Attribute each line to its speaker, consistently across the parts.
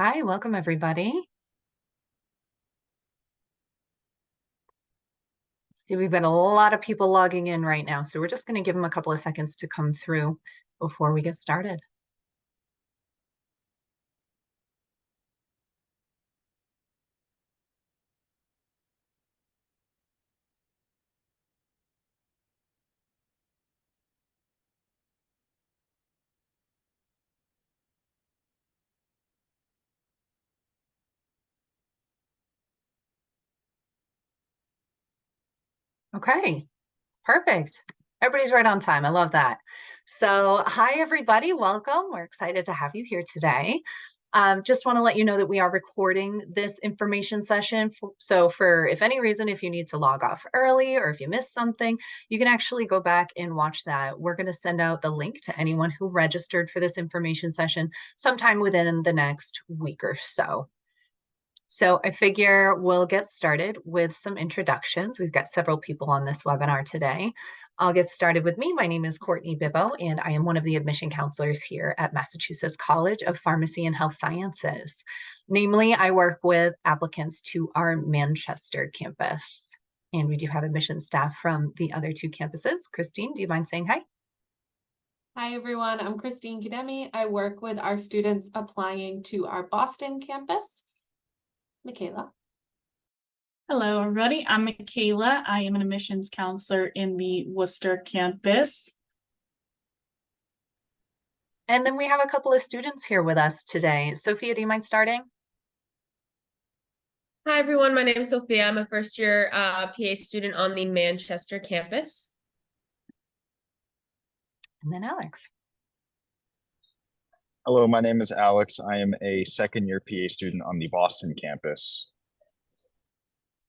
Speaker 1: Hi, welcome everybody. See, we've got a lot of people logging in right now, so we're just going to give them a couple of seconds to come through before we get started. Okay, perfect. Everybody's right on time. I love that. So, hi everybody, welcome. We're excited to have you here today. Just want to let you know that we are recording this information session. So for if any reason, if you need to log off early or if you missed something, you can actually go back and watch that. We're going to send out the link to anyone who registered for this information session sometime within the next week or so. So I figure we'll get started with some introductions. We've got several people on this webinar today. I'll get started with me. My name is Courtney Bibbo, and I am one of the admission counselors here at Massachusetts College of Pharmacy and Health Sciences. Namely, I work with applicants to our Manchester campus. And we do have admission staff from the other two campuses. Christine, do you mind saying hi?
Speaker 2: Hi, everyone. I'm Christine Kademi. I work with our students applying to our Boston campus. Michaela.
Speaker 3: Hello, everybody. I'm Michaela. I am an admissions counselor in the Worcester campus.
Speaker 1: And then we have a couple of students here with us today. Sophia, do you mind starting?
Speaker 4: Hi, everyone. My name is Sophia. I'm a first-year PA student on the Manchester campus.
Speaker 1: And then Alex.
Speaker 5: Hello, my name is Alex. I am a second-year PA student on the Boston campus.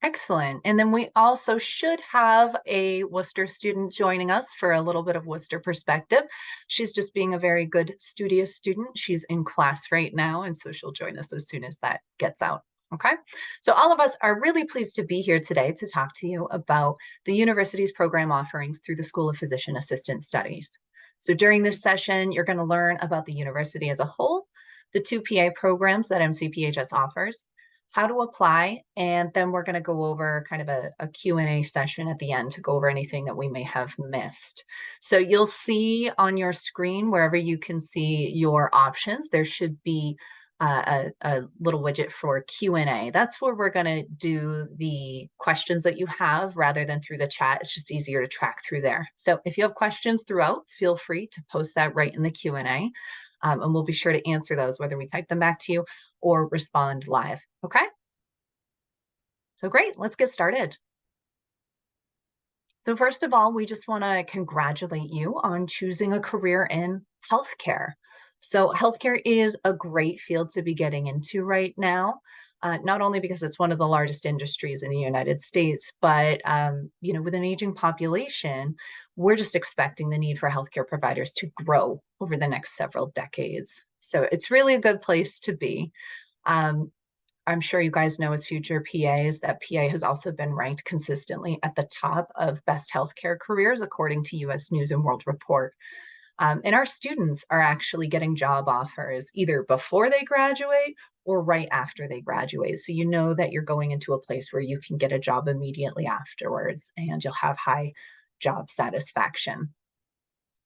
Speaker 1: Excellent. And then we also should have a Worcester student joining us for a little bit of Worcester perspective. She's just being a very good studious student. She's in class right now, and so she'll join us as soon as that gets out. Okay, so all of us are really pleased to be here today to talk to you about the university's program offerings through the School of Physician Assistant Studies. So during this session, you're going to learn about the university as a whole, the two PA programs that MCPHS offers, how to apply, and then we're going to go over kind of a Q&A session at the end to go over anything that we may have missed. So you'll see on your screen, wherever you can see your options, there should be a little widget for Q&A. That's where we're going to do the questions that you have rather than through the chat. It's just easier to track through there. So if you have questions throughout, feel free to post that right in the Q&A. And we'll be sure to answer those, whether we type them back to you or respond live. Okay? So great, let's get started. So first of all, we just want to congratulate you on choosing a career in healthcare. So healthcare is a great field to be getting into right now. Not only because it's one of the largest industries in the United States, but with an aging population, we're just expecting the need for healthcare providers to grow over the next several decades. So it's really a good place to be. I'm sure you guys know as future PAs that PA has also been ranked consistently at the top of best healthcare careers, according to US News and World Report. And our students are actually getting job offers either before they graduate or right after they graduate. So you know that you're going into a place where you can get a job immediately afterwards and you'll have high job satisfaction.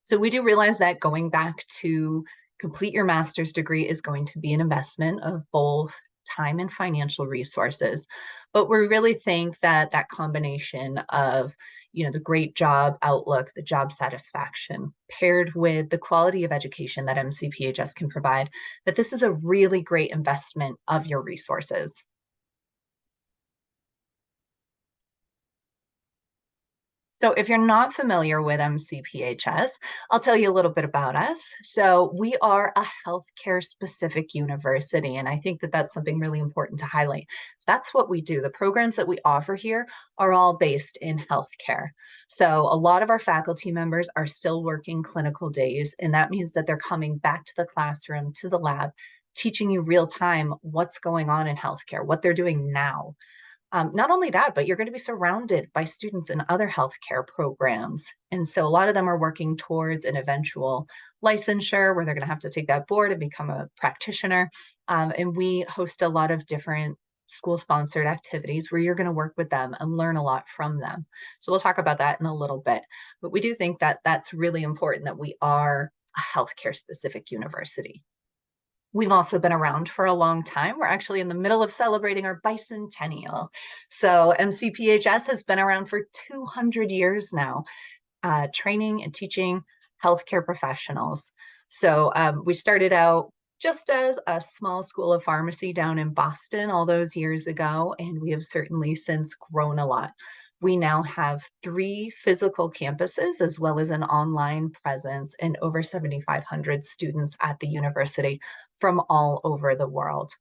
Speaker 1: So we do realize that going back to complete your master's degree is going to be an investment of both time and financial resources. But we really think that that combination of the great job outlook, the job satisfaction, paired with the quality of education that MCPHS can provide, that this is a really great investment of your resources. So if you're not familiar with MCPHS, I'll tell you a little bit about us. So we are a healthcare specific university, and I think that that's something really important to highlight. That's what we do. The programs that we offer here are all based in healthcare. So a lot of our faculty members are still working clinical days, and that means that they're coming back to the classroom, to the lab, teaching you real time what's going on in healthcare, what they're doing now. Not only that, but you're going to be surrounded by students in other healthcare programs. And so a lot of them are working towards an eventual licensure where they're going to have to take that board and become a practitioner. And we host a lot of different school-sponsored activities where you're going to work with them and learn a lot from them. So we'll talk about that in a little bit. But we do think that that's really important that we are a healthcare-specific university. We've also been around for a long time. We're actually in the middle of celebrating our bicentennial. So MCPHS has been around for 200 years now, training and teaching healthcare professionals. So we started out just as a small school of pharmacy down in Boston all those years ago, and we have certainly since grown a lot. We now have 3 physical campuses as well as an online presence and over 7,500 students at the university from all over the world.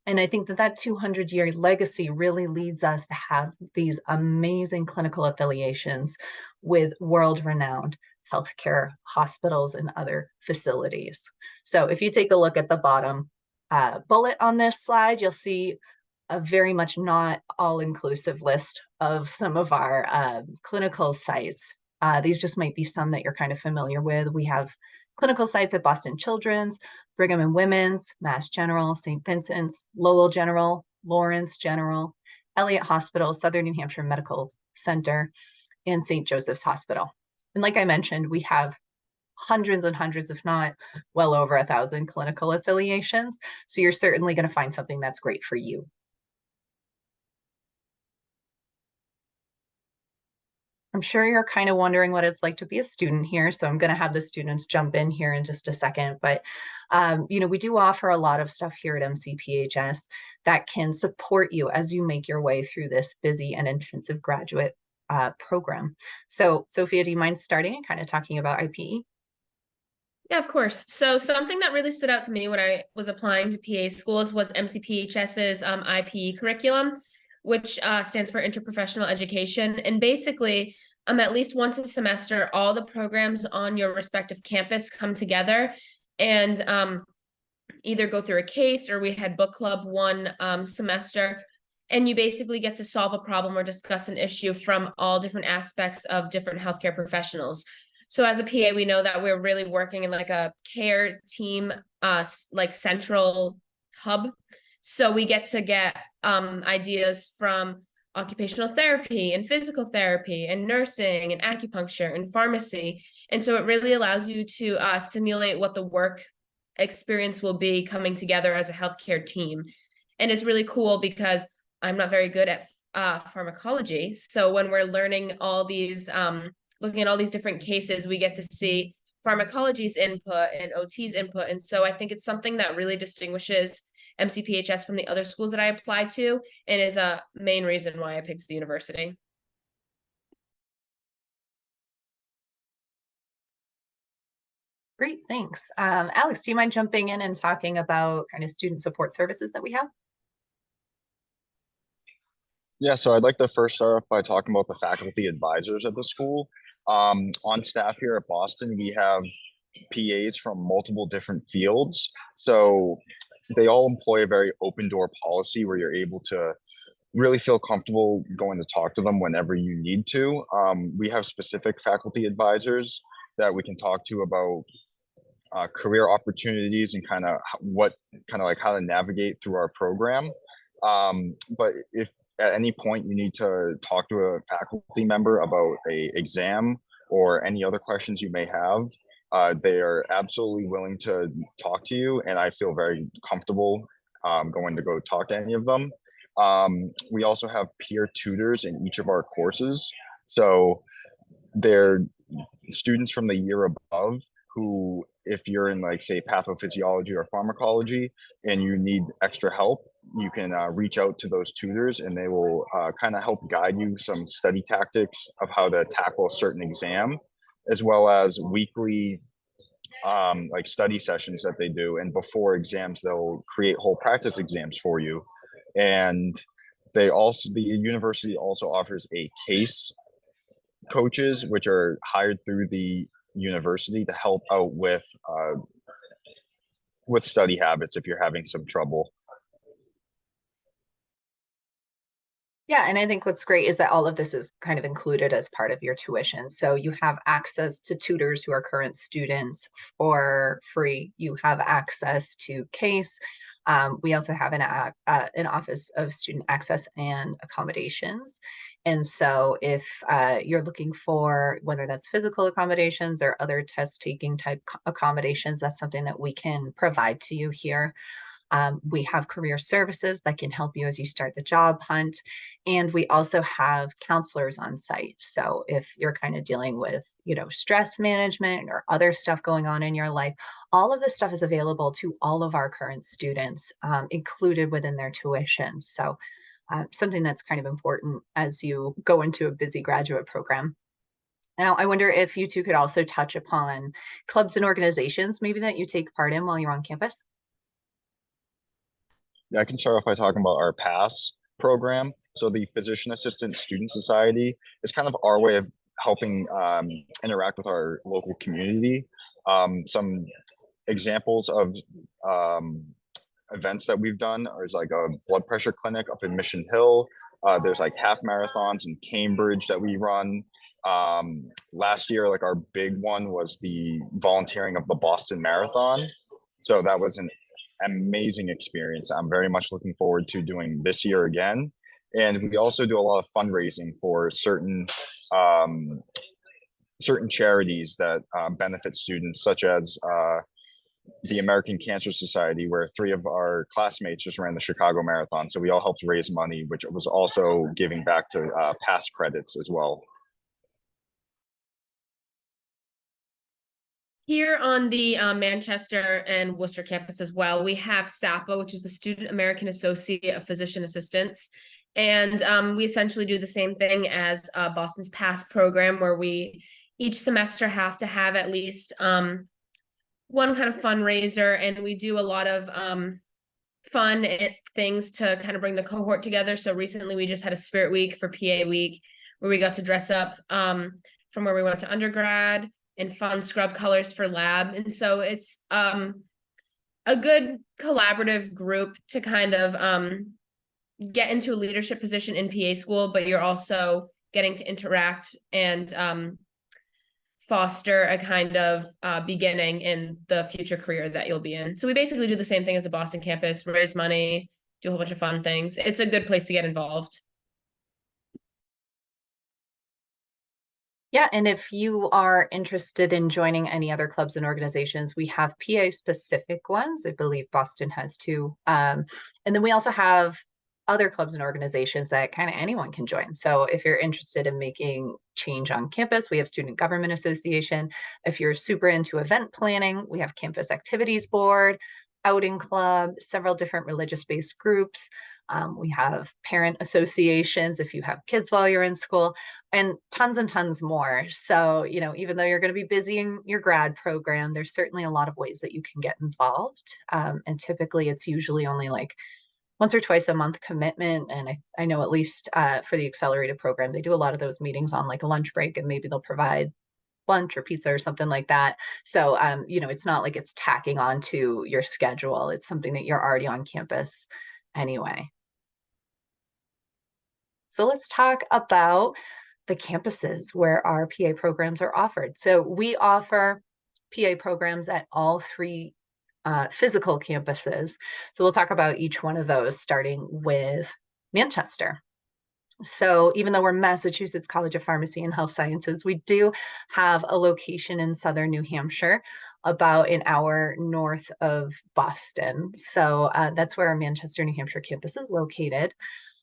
Speaker 1: And I think that that 200-year legacy really leads us to have these amazing clinical affiliations with world-renowned healthcare hospitals and other facilities. So if you take a look at the bottom bullet on this slide, you'll see a very much not all-inclusive list of some of our clinical sites. These just might be some that you're kind of familiar with. We have clinical sites at Boston Children's, Brigham and Women's, Mass General, St. Vincent's, Lowell General, Lawrence General, Elliott Hospital, Southern New Hampshire Medical Center, and St. Joseph's Hospital. And like I mentioned, we have hundreds and hundreds, if not well over 1,000 clinical affiliations. So you're certainly going to find something that's great for you. I'm sure you're kind of wondering what it's like to be a student here, so I'm going to have the students jump in here in just a second. But, we do offer a lot of stuff here at MCPHS that can support you as you make your way through this busy and intensive graduate program. So, Sophia, do you mind starting and kind of talking about IPE?
Speaker 4: Yeah, of course. So something that really stood out to me when I was applying to PA schools was MCPHS's IPE curriculum, which stands for Interprofessional Education. And basically, at least once a semester, all the programs on your respective campus come together and either go through a case, or we had book club one semester. And you basically get to solve a problem or discuss an issue from all different aspects of different healthcare professionals. So as a PA, we know that we're really working in like a care team, like central hub. So we get to get ideas from occupational therapy and physical therapy and nursing and acupuncture and pharmacy. And so it really allows you to simulate what the work experience will be coming together as a healthcare team. And it's really cool because I'm not very good at pharmacology. So when we're learning all these, looking at all these different cases, we get to see pharmacology's input and OT's input. And so I think it's something that really distinguishes MCPHS from the other schools that I applied to, and is a main reason why I picked the university.
Speaker 1: Great, thanks. Alex, do you mind jumping in and talking about kind of student support services that we have?
Speaker 5: Yeah, so I'd like to first start off by talking about the faculty advisors at the school. On staff here at Boston, we have PAs from multiple different fields. So they all employ a very open door policy where you're able to really feel comfortable going to talk to them whenever you need to. We have specific faculty advisors that we can talk to about career opportunities and kind of how to navigate through our program. But if at any point you need to talk to a faculty member about a exam or any other questions you may have, they are absolutely willing to talk to you, and I feel very comfortable going to go talk to any of them. We also have peer tutors in each of our courses. So they're students from the year above who, if you're in like say pathophysiology or pharmacology and you need extra help, you can reach out to those tutors and they will kind of help guide you some study tactics of how to tackle a certain exam, as well as weekly like study sessions that they do. And before exams, they'll create whole practice exams for you. And the university also offers a case coaches, which are hired through the university to help out with study habits if you're having some trouble.
Speaker 1: Yeah, and I think what's great is that all of this is kind of included as part of your tuition. So you have access to tutors who are current students for free. You have access to CASE. We also have an Office of Student Access and Accommodations. And so if you're looking for whether that's physical accommodations or other test taking type accommodations, that's something that we can provide to you here. We have career services that can help you as you start the job hunt. And we also have counselors on site. So if you're kind of dealing with, stress management or other stuff going on in your life, all of this stuff is available to all of our current students, included within their tuition. So something that's kind of important as you go into a busy graduate program. Now, I wonder if you two could also touch upon clubs and organizations maybe that you take part in while you're on campus.
Speaker 5: Yeah, I can start off by talking about our PASS program. So the Physician Assistant Student Society is kind of our way of helping interact with our local community. Some examples of events that we've done is like a blood pressure clinic up in Mission Hill. There's like half marathons in Cambridge that we run. Last year, like our big one was the volunteering of the Boston Marathon. So that was an amazing experience. I'm very much looking forward to doing this year again. And we also do a lot of fundraising for certain charities that benefit students, such as the American Cancer Society, where 3 of our classmates just ran the Chicago Marathon. So we all helped raise money, which was also giving back to past credits as well.
Speaker 4: Here on the Manchester and Worcester campus as well, we have SAPA, which is the Student American Associate of Physician Assistants. And we essentially do the same thing as Boston's PASS program, where we each semester have to have at least one kind of fundraiser, and we do a lot of fun things to kind of bring the cohort together. So recently we just had a Spirit Week for PA Week, where we got to dress up from where we went to undergrad and fun scrub colors for lab. And so it's a good collaborative group to kind of get into a leadership position in PA school, but you're also getting to interact and foster a kind of beginning in the future career that you'll be in. So we basically do the same thing as the Boston campus, raise money, do a whole bunch of fun things. It's a good place to get involved.
Speaker 1: Yeah, and if you are interested in joining any other clubs and organizations, we have PA specific ones. I believe Boston has 2. And then we also have other clubs and organizations that kind of anyone can join. So if you're interested in making change on campus, we have Student Government Association. If you're super into event planning, we have Campus Activities Board, Outing Club, several different religious-based groups. We have parent associations if you have kids while you're in school, and tons more. So, even though you're going to be busy in your grad program, there's certainly a lot of ways that you can get involved. And typically it's usually only like once or twice a month commitment. And I know at least for the accelerated program, they do a lot of those meetings on like a lunch break, and maybe they'll provide lunch or pizza or something like that. So, it's not like it's tacking on to your schedule. It's something that you're already on campus anyway. So let's talk about the campuses where our PA programs are offered. So we offer PA programs at all 3 physical campuses. So we'll talk about each one of those, starting with Manchester. So even though we're Massachusetts College of Pharmacy and Health Sciences, we do have a location in southern New Hampshire, about an hour north of Boston. So that's where our Manchester, New Hampshire campus is located.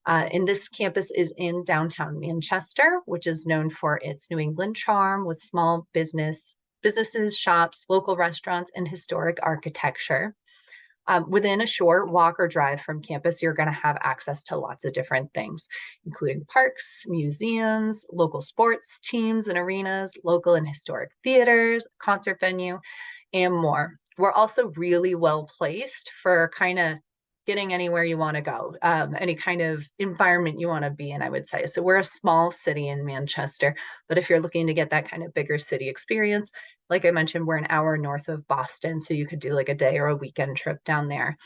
Speaker 1: And this campus is in downtown Manchester, which is known for its New England charm with small businesses, shops, local restaurants, and historic architecture. Within a short walk or drive from campus, you're going to have access to lots of different things, including parks, museums, local sports teams and arenas, local and historic theaters, concert venue, and more. We're also really well placed for kind of getting anywhere you want to go, any kind of environment you want to be in, I would say. So we're a small city in Manchester, but if you're looking to get that kind of bigger city experience, like I mentioned, we're an hour north of Boston, so you could do like a day or a weekend trip down there.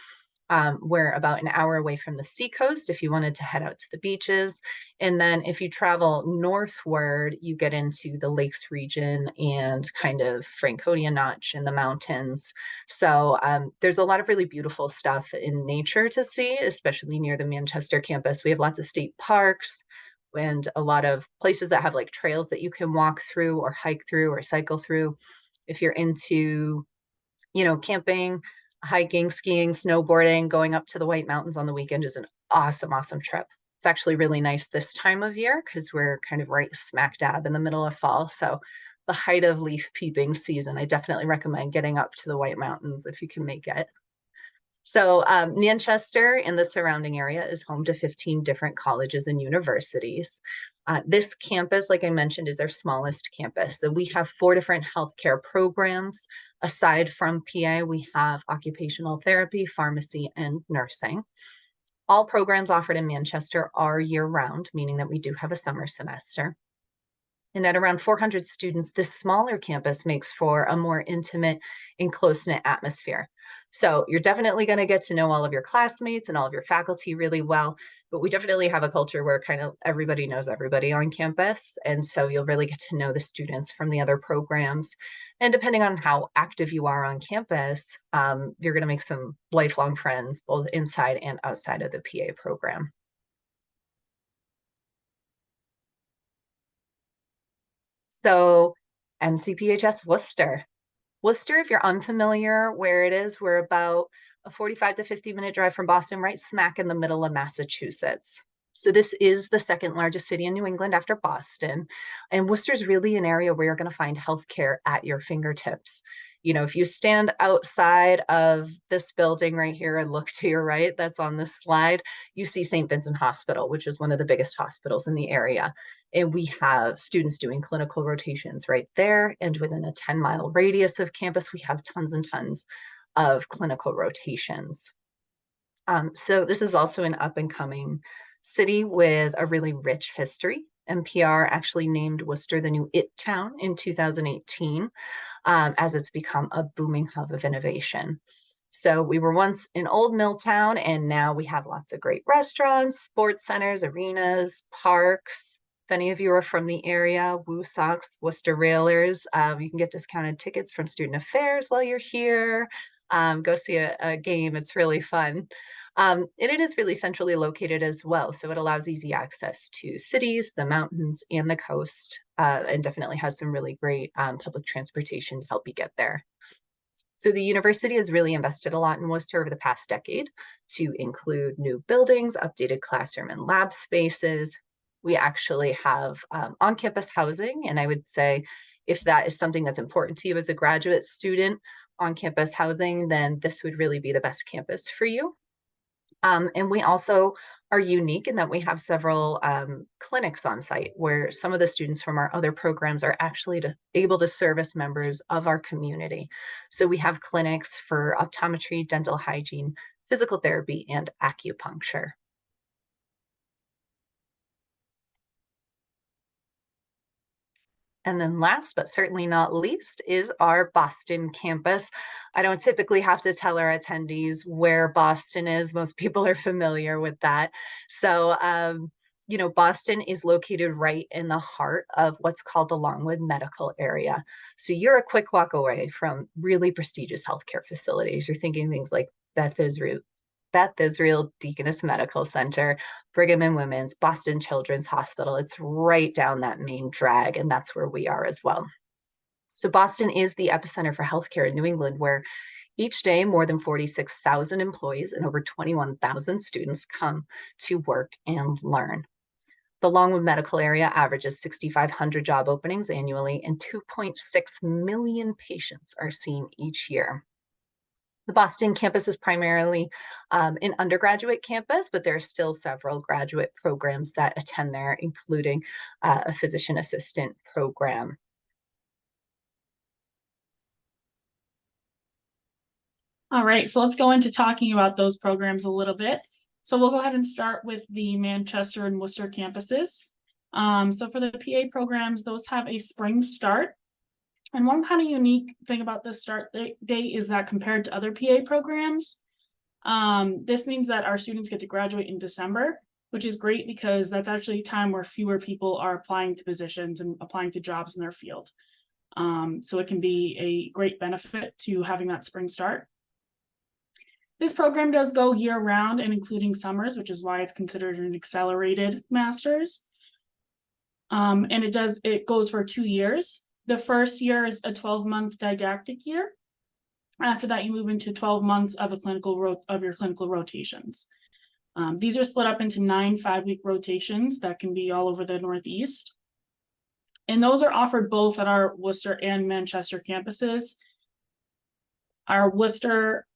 Speaker 1: We're about an hour away from the seacoast if you wanted to head out to the beaches. And then if you travel northward, you get into the lakes region and kind of Franconia Notch in the mountains. So there's a lot of really beautiful stuff in nature to see, especially near the Manchester campus. We have lots of state parks and a lot of places that have like trails that you can walk through or hike through or cycle through. If you're into, camping, hiking, skiing, snowboarding, going up to the White Mountains on the weekend is an awesome, awesome trip. It's actually really nice this time of year because we're kind of right smack dab in the middle of fall. So the height of leaf peeping season, I definitely recommend getting up to the White Mountains if you can make it. So Manchester and the surrounding area is home to 15 different colleges and universities. This campus, like I mentioned, is our smallest campus. So we have 4 different healthcare programs. Aside from PA, we have occupational therapy, pharmacy, and nursing. All programs offered in Manchester are year-round, meaning that we do have a summer semester. And at around 400 students, this smaller campus makes for a more intimate and close-knit atmosphere. So you're definitely going to get to know all of your classmates and all of your faculty really well, but we definitely have a culture where kind of everybody knows everybody on campus. And so you'll really get to know the students from the other programs. And depending on how active you are on campus, you're going to make some lifelong friends, both inside and outside of the PA program. So MCPHS Worcester. Worcester, if you're unfamiliar where it is, we're about a 45 to 50-minute drive from Boston, right smack in the middle of Massachusetts. So this is the second largest city in New England after Boston. And Worcester's really an area where you're going to find healthcare at your fingertips. If you stand outside of this building right here and look to your right, that's on this slide, you see St. Vincent Hospital, which is one of the biggest hospitals in the area. And we have students doing clinical rotations right there. And within a 10-mile radius of campus, we have tons and tons of clinical rotations. So this is also an up and coming city with a really rich history. NPR actually named Worcester the new IT town in 2018 as it's become a booming hub of innovation. So we were once an old mill town, and now we have lots of great restaurants, sports centers, arenas, parks. If any of you are from the area, Woo Sox, Worcester Railers, you can get discounted tickets from student affairs while you're here. Go see a game. It's really fun. And it is really centrally located as well. So it allows easy access to cities, the mountains, and the coast, and definitely has some really great public transportation to help you get there. So the university has really invested a lot in Worcester over the past decade to include new buildings, updated classroom and lab spaces. We actually have on-campus housing, and I would say if that is something that's important to you as a graduate student, on-campus housing, then this would really be the best campus for you. And we also are unique in that we have several clinics on site where some of the students from our other programs are actually able to service members of our community. So we have clinics for optometry, dental hygiene, physical therapy, and acupuncture. And then last but certainly not least is our Boston campus. I don't typically have to tell our attendees where Boston is. Most people are familiar with that. So, Boston is located right in the heart of what's called the Longwood Medical Area. So you're a quick walk away from really prestigious healthcare facilities. You're thinking things like Beth Israel Deaconess Medical Center, Brigham and Women's, Boston Children's Hospital. It's right down that main drag, and that's where we are as well. So Boston is the epicenter for healthcare in New England, where each day more than 46,000 employees and over 21,000 students come to work and learn. The Longwood Medical Area averages 6,500 job openings annually, and 2.6 million patients are seen each year. The Boston campus is primarily an undergraduate campus, but there are still several graduate programs that attend there, including a physician assistant program.
Speaker 3: All right, so let's go into talking about those programs a little bit. So we'll go ahead and start with the Manchester and Worcester campuses. So for the PA programs, those have a spring start. And one kind of unique thing about the start date is that compared to other PA programs, This means that our students get to graduate in December, which is great because that's actually a time where fewer people are applying to positions and applying to jobs in their field. So it can be a great benefit to having that spring start. This program does go year round and including summers, which is why it's considered an accelerated master's. And it goes for 2 years. The first year is a 12-month didactic year. After that, you move into 12 months of your clinical rotations. These are split up into 9 5-week rotations that can be all over the Northeast. And those are offered both at our Worcester and Manchester campuses. Our Worcester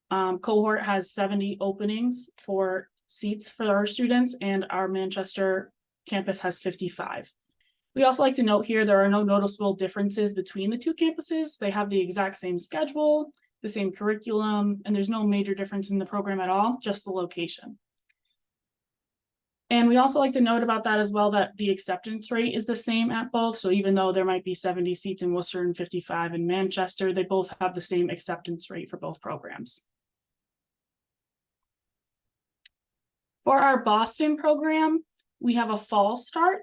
Speaker 3: cohort has 70 openings for seats for our students, and our Manchester campus has 55. We also like to note here, there are no noticeable differences between the two campuses. They have the exact same schedule, the same curriculum, and there's no major difference in the program at all, just the location. And we also like to note about that as well, that the acceptance rate is the same at both. So even though there might be 70 seats in Worcester and 55 in Manchester, they both have the same acceptance rate for both programs. For our Boston program, we have a fall start.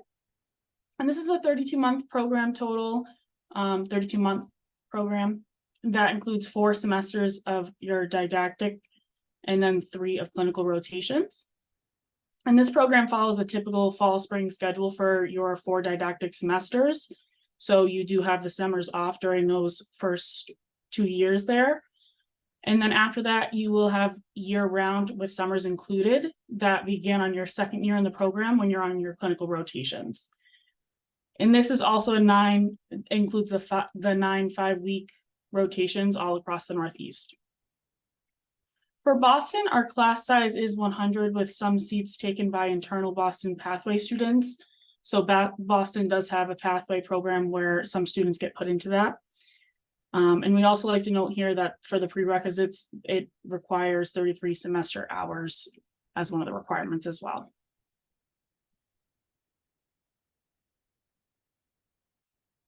Speaker 3: And this is a 32-month program total, 32-month program that includes 4 semesters of your didactic and then 3 of clinical rotations. And this program follows a typical fall spring schedule for your 4 didactic semesters. So you do have the summers off during those first 2 years there. And then after that, you will have year round with summers included that begin on your 2nd year in the program when you're on your clinical rotations. And this is also includes the 9 5-week rotations all across the Northeast. For Boston, our class size is 100 with some seats taken by internal Boston pathway students. So Boston does have a pathway program where some students get put into that. And we also like to note here that for the prerequisites, it requires 33 semester hours as one of the requirements as well.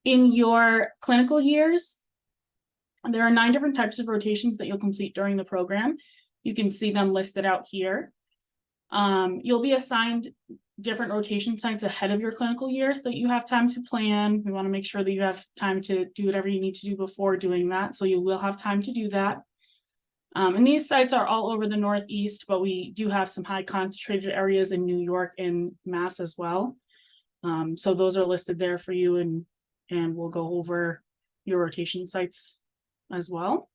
Speaker 3: In your clinical years, there are 9 different types of rotations that you'll complete during the program. You can see them listed out here. You'll be assigned different rotation sites ahead of your clinical year so that you have time to plan. We want to make sure that you have time to do whatever you need to do before doing that. So you will have time to do that. And these sites are all over the Northeast, but we do have some high concentrated areas in New York and Mass as well. So those are listed there for you, and we'll go over your rotation sites as well.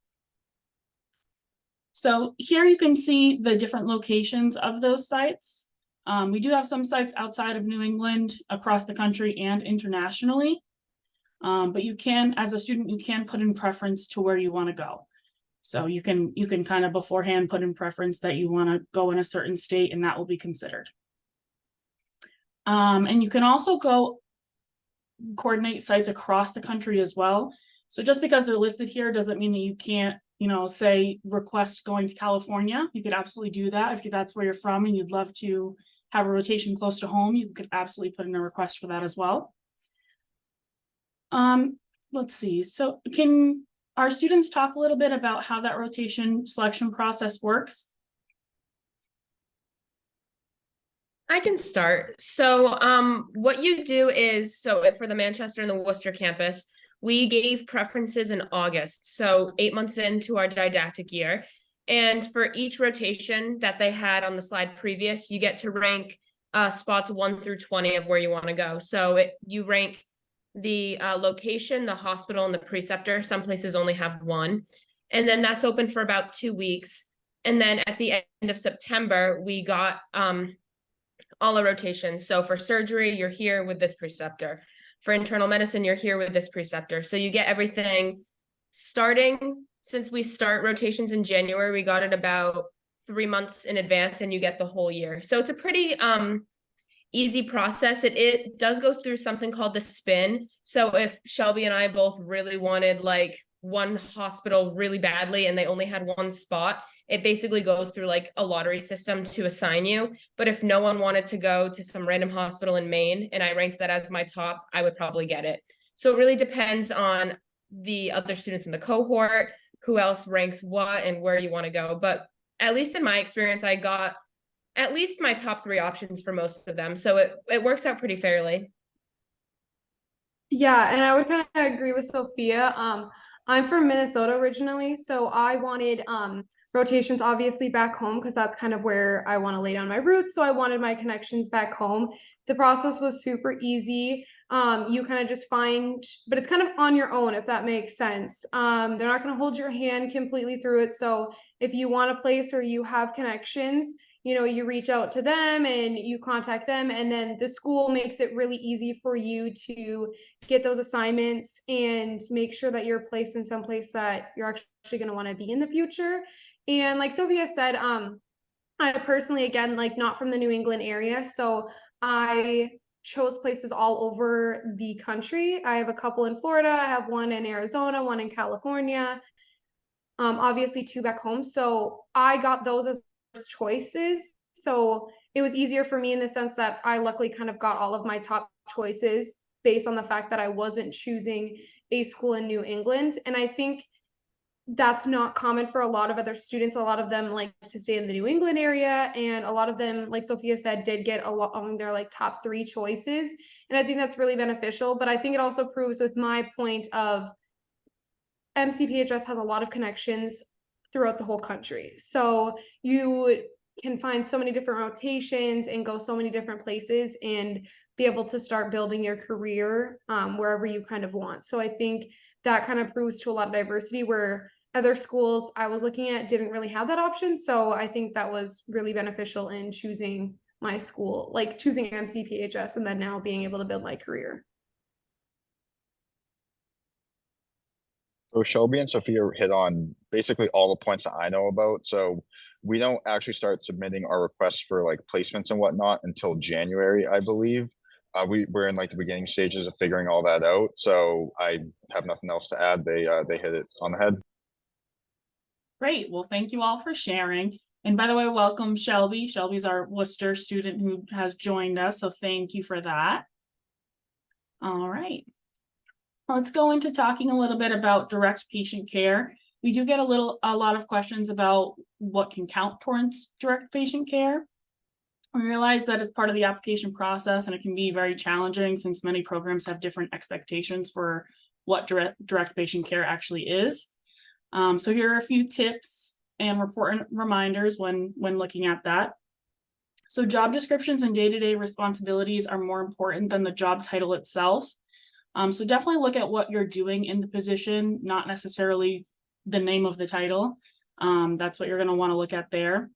Speaker 3: So here you can see the different locations of those sites. We do have some sites outside of New England, across the country and internationally. But you can, as a student, you can put in preference to where you want to go. So you can kind of beforehand put in preference that you want to go in a certain state, and that will be considered. And you can also go coordinate sites across the country as well. So just because they're listed here doesn't mean that you can't, say request going to California. You could absolutely do that if that's where you're from and you'd love to have a rotation close to home. You could absolutely put in a request for that as well. Let's see. So can our students talk a little bit about how that rotation selection process works?
Speaker 4: I can start. So what you do is, for the Manchester and the Worcester campus, we gave preferences in August, so 8 months into our didactic year. And for each rotation that they had on the slide previous, you get to rank spots 1 through 20 of where you want to go. So you rank the location, the hospital, and the preceptor. Some places only have 1. And then that's open for about 2 weeks. And then at the end of September, we got all our rotations. So for surgery, you're here with this preceptor. For internal medicine, you're here with this preceptor. So you get everything starting. Since we start rotations in January, we got it about 3 months in advance, and you get the whole year. So it's a pretty easy process. It does go through something called the spin. So if Shelby and I both really wanted like one hospital really badly and they only had 1 spot, it basically goes through like a lottery system to assign you. But if no one wanted to go to some random hospital in Maine and I ranked that as my top, I would probably get it. So it really depends on the other students in the cohort, who else ranks what and where you want to go. But at least in my experience, I got at least my top 3 options for most of them. So it works out pretty fairly.
Speaker 6: Yeah, and I would kind of agree with Sophia. I'm from Minnesota originally, so I wanted rotations obviously back home because that's kind of where I want to lay down my roots. So I wanted my connections back home. The process was super easy. You kind of just find, but it's kind of on your own, if that makes sense. They're not going to hold your hand completely through it. So if you want a place or you have connections, you reach out to them and you contact them, and then the school makes it really easy for you to get those assignments and make sure that you're placed in some place that you're actually going to want to be in the future. And like Sophia said, I personally, again, like not from the New England area, so I chose places all over the country. I have a couple in Florida, I have one in Arizona, one in California, obviously 2 back home. So I got those as choices. So it was easier for me in the sense that I luckily kind of got all of my top choices based on the fact that I wasn't choosing a school in New England. And I think that's not common for a lot of other students. A lot of them like to stay in the New England area, and a lot of them, like Sophia said, did get along their like top 3 choices. And I think that's really beneficial. But I think it also proves with my point of MCPHS has a lot of connections throughout the whole country. So you can find so many different rotations and go so many different places and be able to start building your career wherever you kind of want. So I think that kind of proves to a lot of diversity where other schools I was looking at didn't really have that option. So I think that was really beneficial in choosing my school, like choosing MCPHS and then now being able to build my career.
Speaker 5: So Shelby and Sophia hit on basically all the points that I know about. So we don't actually start submitting our requests for like placements and whatnot until January, I believe. We're in like the beginning stages of figuring all that out. So I have nothing else to add. They hit it on the head.
Speaker 3: Great. Well, thank you all for sharing. And by the way, welcome Shelby. Shelby's our Worcester student who has joined us. So thank you for that. All right. Let's go into talking a little bit about direct patient care. We do get a lot of questions about what can count towards direct patient care. We realize that it's part of the application process and it can be very challenging since many programs have different expectations for what direct patient care actually is. So here are a few tips and important reminders when looking at that. So job descriptions and day-to-day responsibilities are more important than the job title itself. So definitely look at what you're doing in the position, not necessarily the name of the title. That's what you're going to want to look at there.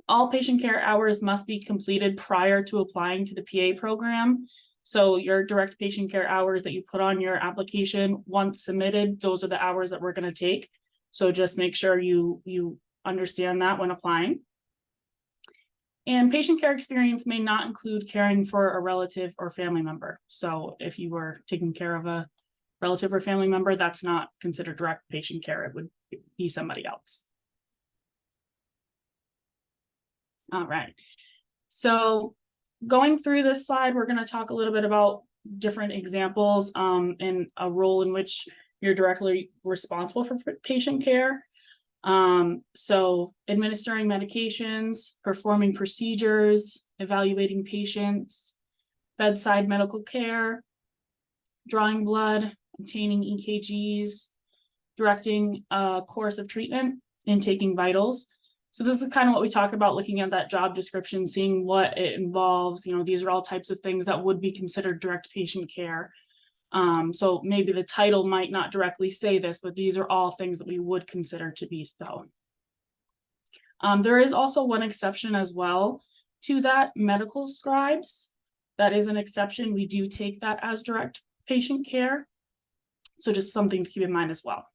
Speaker 3: All patient care hours must be completed prior to applying to the PA program. So your direct patient care hours that you put on your application, once submitted, those are the hours that we're going to take. So just make sure you understand that when applying. And patient care experience may not include caring for a relative or family member. So if you were taking care of a relative or family member, that's not considered direct patient care. It would be somebody else. All right. So going through this slide, we're going to talk a little bit about different examples in a role in which you're directly responsible for patient care. So administering medications, performing procedures, evaluating patients, bedside medical care, drawing blood, obtaining EKGs, directing a course of treatment, and taking vitals. So this is kind of what we talk about looking at that job description, seeing what it involves. These are all types of things that would be considered direct patient care. So maybe the title might not directly say this, but these are all things that we would consider to be so. There is also one exception as well to that, medical scribes. That is an exception. We do take that as direct patient care. So just something to keep in mind as well.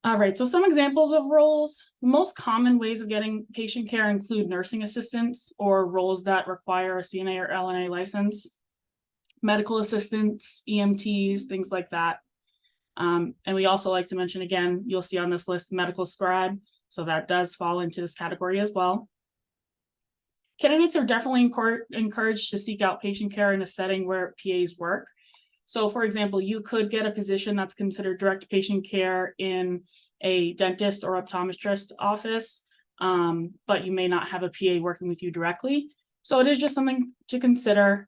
Speaker 3: All right, so some examples of roles. The most common ways of getting patient care include nursing assistants or roles that require a CNA or LNA license, medical assistants, EMTs, things like that. And we also like to mention, again, you'll see on this list, medical scribe. So that does fall into this category as well. Candidates are definitely encouraged to seek out patient care in a setting where PAs work. So for example, you could get a position that's considered direct patient care in a dentist or optometrist office, but you may not have a PA working with you directly. So it is just something to consider.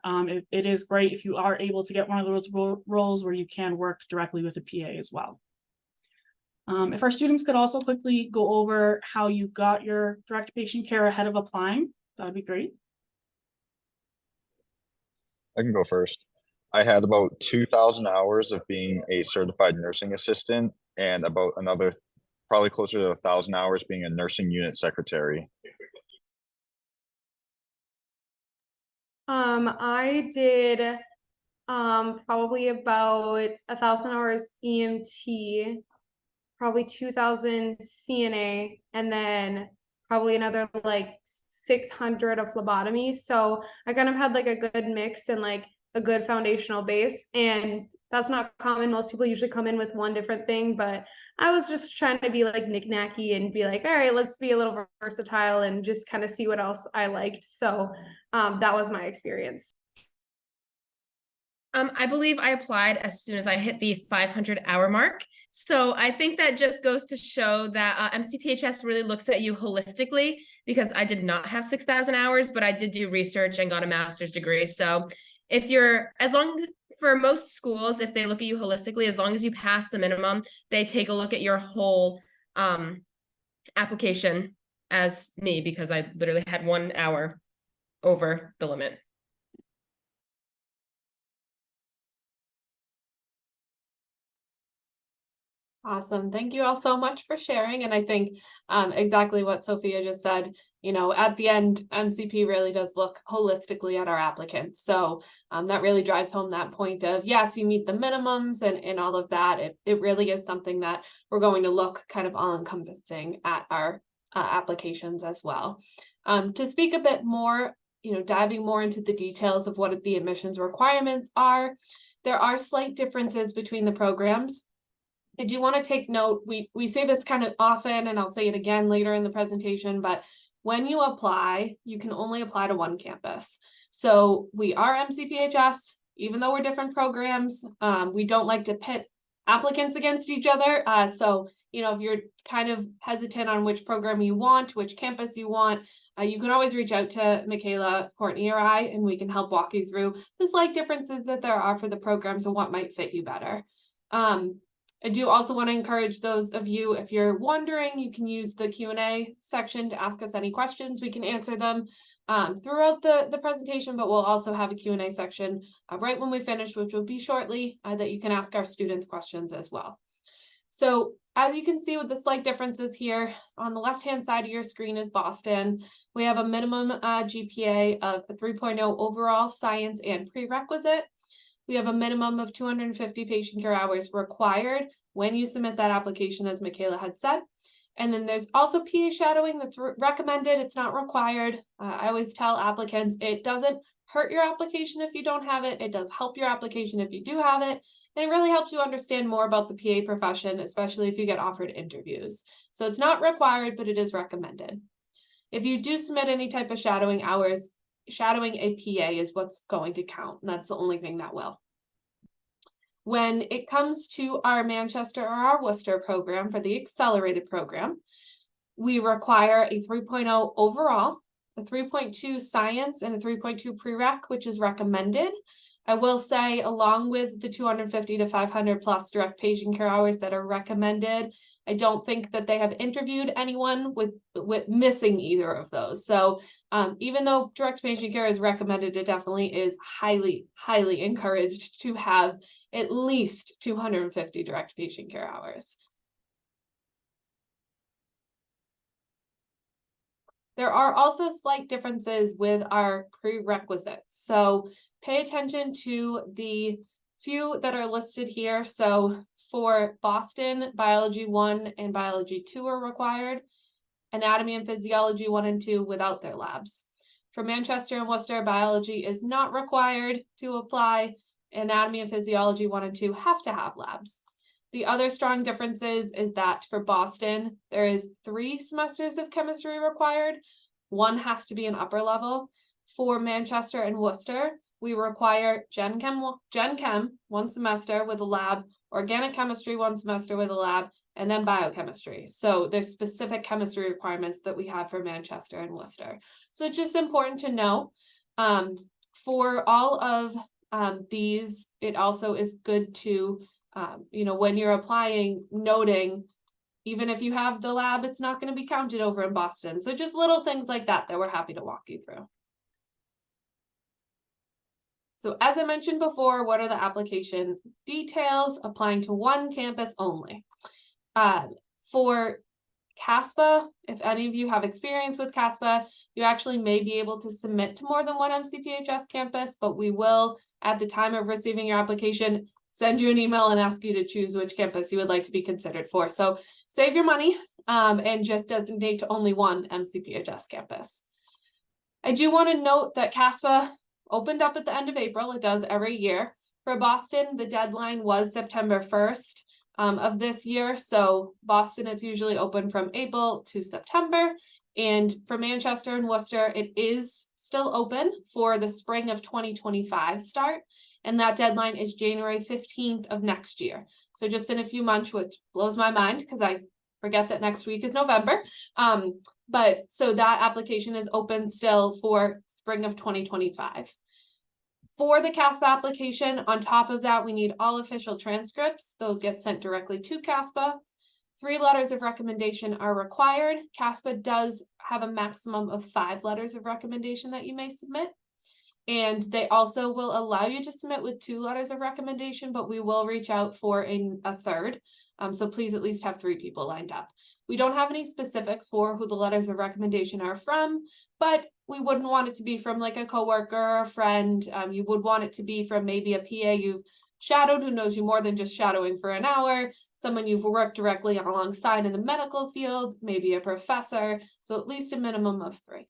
Speaker 3: It is great if you are able to get one of those roles where you can work directly with a PA as well. If our students could also quickly go over how you got your direct patient care ahead of applying, that would be great.
Speaker 5: I can go first. I had about 2,000 hours of being a certified nursing assistant and about another, probably closer to 1,000 hours being a nursing unit secretary.
Speaker 6: I did probably about 1,000 hours EMT, probably 2,000 CNA, and then probably another like 600 of phlebotomy. So I kind of had like a good mix and like a good foundational base, and that's not common. Most people usually come in with one different thing, but I was just trying to be like knick-knacky and be like, all right, let's be a little versatile and just kind of see what else I liked. So that was my experience.
Speaker 4: I believe I applied as soon as I hit the 500-hour mark. So I think that just goes to show that MCPHS really looks at you holistically, because I did not have 6,000 hours, but I did do research and got a master's degree. So if you're, for most schools, if they look at you holistically, as long as you pass the minimum, they take a look at your whole application, as me, because I literally had 1 hour over the limit.
Speaker 2: Awesome. Thank you all so much for sharing. And I think exactly what Sophia just said, you know, at the end, MCP really does look holistically at our applicants. So that really drives home that point of, yes, you meet the minimums and all of that. It really is something that we're going to look kind of all encompassing at our applications as well. To speak a bit more, you know, diving more into the details of what the admissions requirements are, there are slight differences between the programs. I do want to take note, we say this kind of often, and I'll say it again later in the presentation, but when you apply, you can only apply to one campus. So we are MCPHS, even though we're different programs, we don't like to pit applicants against each other. So, you know, if you're kind of hesitant on which program you want, which campus you want, you can always reach out to Michaela, Courtney, or I, and we can help walk you through the slight differences that there are for the programs and what might fit you better. I do also want to encourage those of you, if you're wondering, you can use the Q&A section to ask us any questions. We can answer them throughout the presentation, but we'll also have a Q&A section right when we finish, which will be shortly, that you can ask our students questions as well. So as you can see with the slight differences here, on the left-hand side of your screen is Boston. We have a minimum GPA of a 3.0 overall science and prerequisite. We have a minimum of 250 patient care hours required when you submit that application, as Michaela had said. And then there's also PA shadowing that's recommended. It's not required. I always tell applicants, it doesn't hurt your application if you don't have it. It does help your application if you do have it. And it really helps you understand more about the PA profession, especially if you get offered interviews. So it's not required, but it is recommended. If you do submit any type of shadowing hours, shadowing a PA is what's going to count, and that's the only thing that will. When it comes to our Manchester or our Worcester program for the accelerated program, we require a 3.0 overall, a 3.2 science, and a 3.2 prereq, which is recommended. I will say, along with the 250 to 500 plus direct patient care hours that are recommended, I don't think that they have interviewed anyone with missing either of those. So even though direct patient care is recommended, it definitely is highly, highly encouraged to have at least 250 direct patient care hours. There are also slight differences with our prerequisites. So pay attention to the few that are listed here. So for Boston, Biology 1 and Biology 2 are required. Anatomy and Physiology 1 and 2 without their labs. For Manchester and Worcester, Biology is not required to apply. Anatomy and Physiology 1 and 2 have to have labs. The other strong differences is that for Boston, there is 3 semesters of chemistry required. 1 has to be an upper level. For Manchester and Worcester, we require Gen Chem 1 semester with a lab, organic chemistry 1 semester with a lab, and then biochemistry. So there's specific chemistry requirements that we have for Manchester and Worcester. So it's just important to know. For all of these, it also is good to, when you're applying, noting, even if you have the lab, it's not going to be counted over in Boston. So just little things like that we're happy to walk you through. So as I mentioned before, what are the application details? Applying to one campus only. For CASPA, if any of you have experience with CASPA, you actually may be able to submit to more than one MCPHS campus, but we will, at the time of receiving your application, send you an email and ask you to choose which campus you would like to be considered for. So save your money and just designate to only one MCPHS campus. I do want to note that CASPA opened up at the end of April. It does every year. For Boston, the deadline was September 1st. Of this year. So Boston, it's usually open from April to September. And for Manchester and Worcester, it is still open for the spring of 2025 start. And that deadline is January 15th of next year. So just in a few months, which blows my mind because I forget that next week is November. But so that application is open still for spring of 2025. For the CASPA application, on top of that, we need all official transcripts. Those get sent directly to CASPA. 3 letters of recommendation are required. CASPA does have a maximum of 5 letters of recommendation that you may submit. And they also will allow you to submit with 2 letters of recommendation, but we will reach out for a third. So please at least have 3 people lined up. We don't have any specifics for who the letters of recommendation are from, but we wouldn't want it to be from like a coworker or a friend. You would want it to be from maybe a PA you've shadowed who knows you more than just shadowing for an hour, someone you've worked directly alongside in the medical field, maybe a professor, so at least a minimum of 3.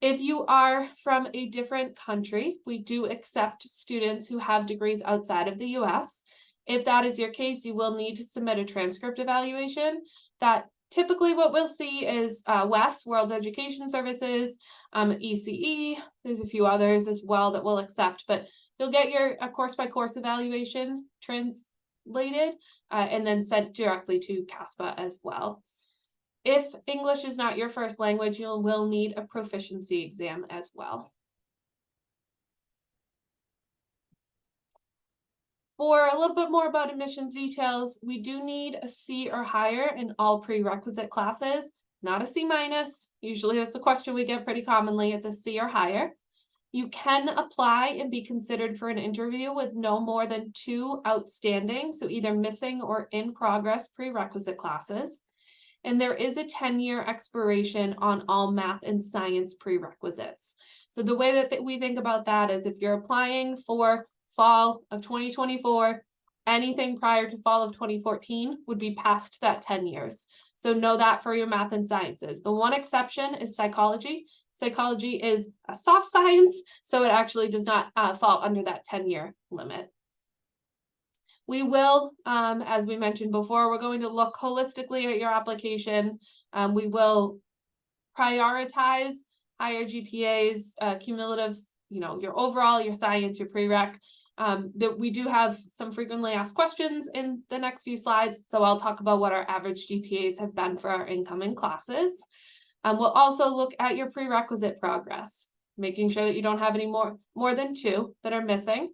Speaker 2: If you are from a different country, we do accept students who have degrees outside of the US. If that is your case, you will need to submit a transcript evaluation. That typically what we'll see is WES, World Education Services, ECE, there's a few others as well that we'll accept, but you'll get your course-by-course evaluation translated and then sent directly to CASPA as well. If English is not your first language, you will need a proficiency exam as well. For a little bit more about admissions details, we do need a C or higher in all prerequisite classes, not a C minus. Usually that's a question we get pretty commonly. It's a C or higher. You can apply and be considered for an interview with no more than 2 outstanding, so either missing or in progress prerequisite classes. And there is a 10-year expiration on all math and science prerequisites. So the way that we think about that is if you're applying for fall of 2024, anything prior to fall of 2014 would be past that 10 years. So know that for your math and sciences. The one exception is psychology. Psychology is a soft science, so it actually does not fall under that 10-year limit. We will, as we mentioned before, we're going to look holistically at your application. We will prioritize higher GPAs, cumulatives, your overall, your science, your prereq. That we do have some frequently asked questions in the next few slides. So I'll talk about what our average GPAs have been for our incoming classes. We'll also look at your prerequisite progress, making sure that you don't have any more than 2 that are missing.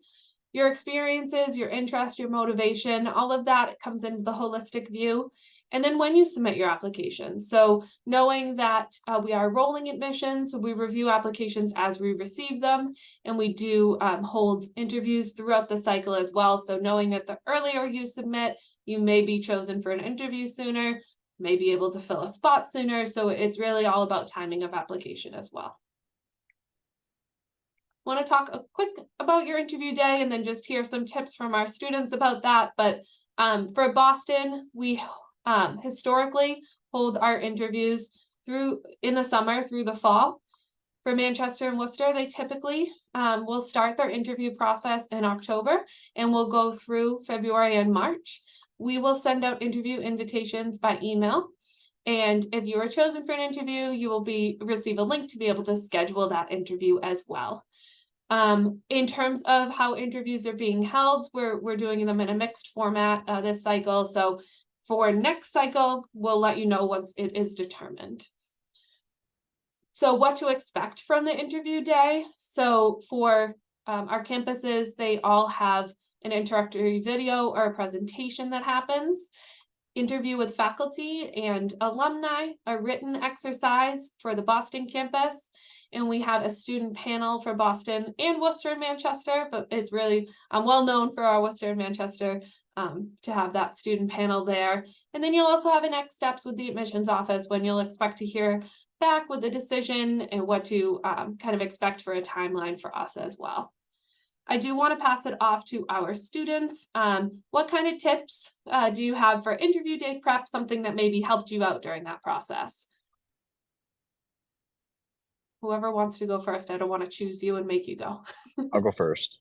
Speaker 2: Your experiences, your interest, your motivation, all of that comes into the holistic view. And then when you submit your application. So knowing that we are rolling admissions, so we review applications as we receive them, and we do hold interviews throughout the cycle as well. So knowing that the earlier you submit, you may be chosen for an interview sooner, may be able to fill a spot sooner. So it's really all about timing of application as well. Want to talk quick about your interview day and then just hear some tips from our students about that. But for Boston, we historically hold our interviews in the summer through the fall. For Manchester and Worcester, they typically will start their interview process in October and will go through February and March. We will send out interview invitations by email. And if you are chosen for an interview, you will receive a link to be able to schedule that interview as well. In terms of how interviews are being held, we're doing them in a mixed format this cycle. So for next cycle, we'll let you know once it is determined. So what to expect from the interview day? So for our campuses, they all have an introductory video or a presentation that happens. Interview with faculty and alumni, a written exercise for the Boston campus, and we have a student panel for Boston and Worcester and Manchester, but it's really well known for our Worcester and Manchester to have that student panel there. And then you'll also have a next steps with the admissions office when you'll expect to hear back with the decision and what to kind of expect for a timeline for us as well. I do want to pass it off to our students. What kind of tips do you have for interview day prep, something that maybe helped you out during that process? Whoever wants to go first, I don't want to choose you and make you go.
Speaker 5: I'll go first.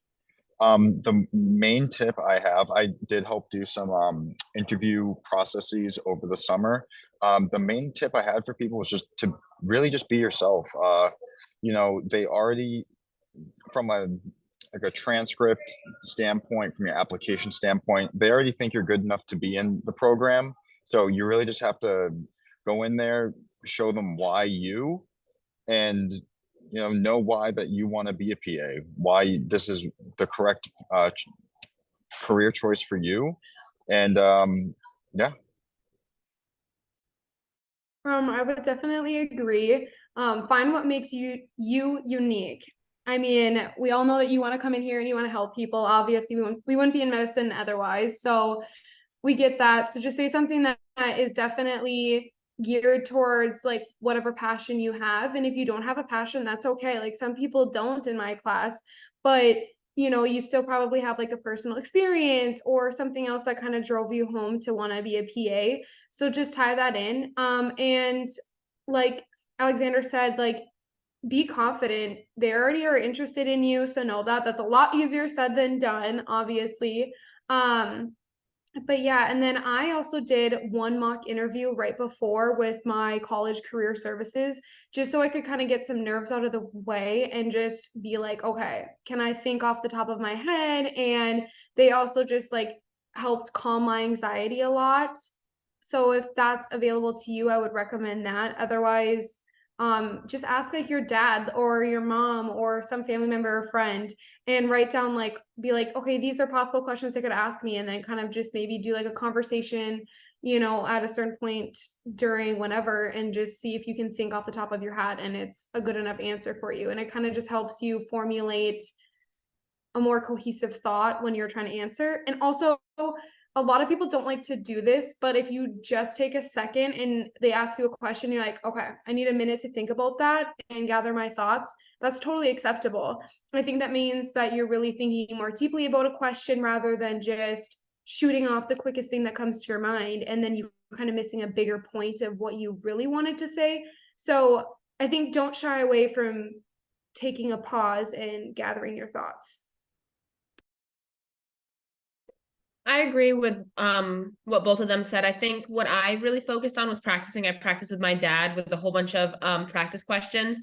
Speaker 5: The main tip I have, I did help do some interview processes over the summer. The main tip I had for people was just to really just be yourself. You know, they already, from a transcript standpoint, from your application standpoint, they already think you're good enough to be in the program. So you really just have to go in there, show them why you, and know why that you want to be a PA, why this is the correct career choice for you. And yeah.
Speaker 6: I would definitely agree. Find what makes you unique. I mean, we all know that you want to come in here and you want to help people. Obviously, we wouldn't be in medicine otherwise. So we get that. So just say something that is definitely geared towards like whatever passion you have. And if you don't have a passion, that's okay. Like some people don't in my class, but you still probably have like a personal experience or something else that kind of drove you home to want to be a PA. So just tie that in. And like Alexander said, like, be confident. They already are interested in you. So know that that's a lot easier said than done, obviously. But yeah, and then I also did one mock interview right before with my college career services, just so I could kind of get some nerves out of the way and just be like, okay, can I think off the top of my head? And they also just like helped calm my anxiety a lot. So if that's available to you, I would recommend that. Otherwise, just ask like your dad or your mom or some family member or friend and write down like, be like, okay, these are possible questions they could ask me, and then kind of just maybe do like a conversation, at a certain point during whenever, and just see if you can think off the top of your head and it's a good enough answer for you. And it kind of just helps you formulate a more cohesive thought when you're trying to answer. And also, a lot of people don't like to do this, but if you just take a second and they ask you a question, you're like, okay, I need a minute to think about that and gather my thoughts. That's totally acceptable. I think that means that you're really thinking more deeply about a question rather than just shooting off the quickest thing that comes to your mind. And then you kind of missing a bigger point of what you really wanted to say. So I think don't shy away from taking a pause and gathering your thoughts.
Speaker 4: I agree with what both of them said. I think what I really focused on was practicing. I practiced with my dad with a whole bunch of practice questions.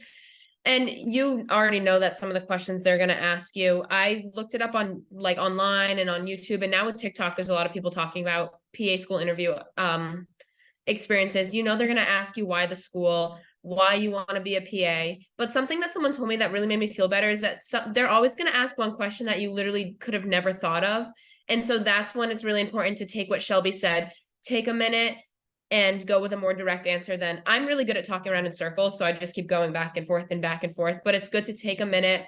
Speaker 4: And you already know that some of the questions they're going to ask you. I looked it up on like online and on YouTube. And now with TikTok, there's a lot of people talking about PA school interview experiences. They're going to ask you why the school, why you want to be a PA. But something that someone told me that really made me feel better is that they're always going to ask one question that you literally could have never thought of. And so that's when it's really important to take what Shelby said, take a minute and go with a more direct answer. Than I'm really good at talking around in circles. So I just keep going back and forth, but it's good to take a minute,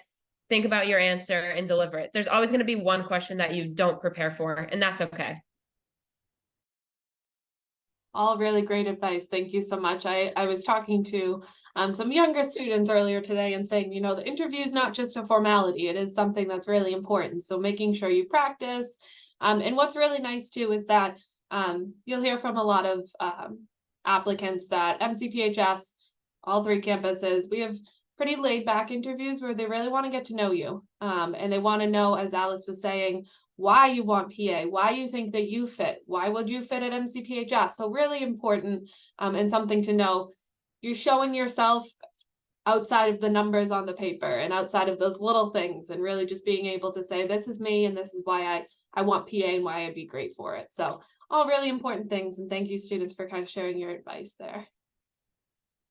Speaker 4: think about your answer and deliver it. There's always going to be one question that you don't prepare for, and that's okay.
Speaker 2: All really great advice. Thank you so much. I was talking to some younger students earlier today and saying, the interview is not just a formality. It is something that's really important. So making sure you practice. And what's really nice too is that you'll hear from a lot of applicants that MCPHS, all three campuses, we have pretty laid back interviews where they really want to get to know you. And they want to know, as Alex was saying, why you want PA, why you think that you fit, why would you fit at MCPHS? So really important and something to know. You're showing yourself outside of the numbers on the paper and outside of those little things, and really just being able to say, this is me and this is why I want PA and why I'd be great for it. So all really important things. And thank you, students, for kind of sharing your advice there.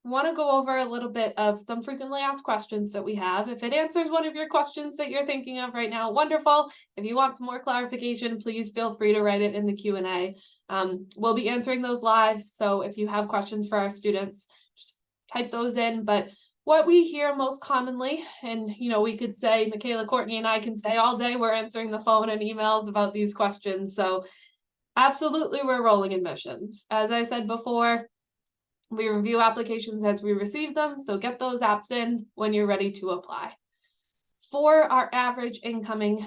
Speaker 2: Want to go over a little bit of some frequently asked questions that we have. If it answers one of your questions that you're thinking of right now, wonderful. If you want some more clarification, please feel free to write it in the Q&A. We'll be answering those live. So if you have questions for our students, just type those in. But what we hear most commonly, and we could say, Michaela, Courtney, and I can say all day we're answering the phone and emails about these questions. So absolutely, we're rolling admissions. As I said before, we review applications as we receive them, so get those apps in when you're ready to apply. For our average incoming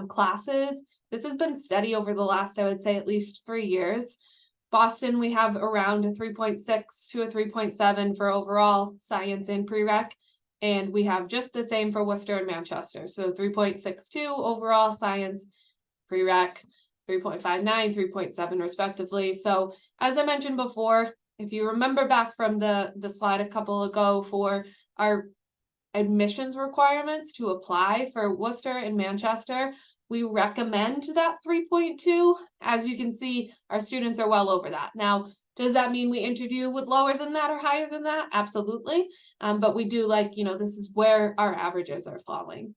Speaker 2: classes, this has been steady over the last, I would say, at least 3 years. Boston, we have around a 3.6 to a 3.7 for overall science and prereq, and we have just the same for Worcester and Manchester. So 3.62 overall science, prereq, 3.59, 3.7 respectively. So as I mentioned before, if you remember back from the slide a couple ago for our admissions requirements to apply for Worcester and Manchester, we recommend that 3.2. As you can see, our students are well over that. Now, does that mean we interview with lower than that or higher than that? Absolutely. But we do this is where our averages are falling.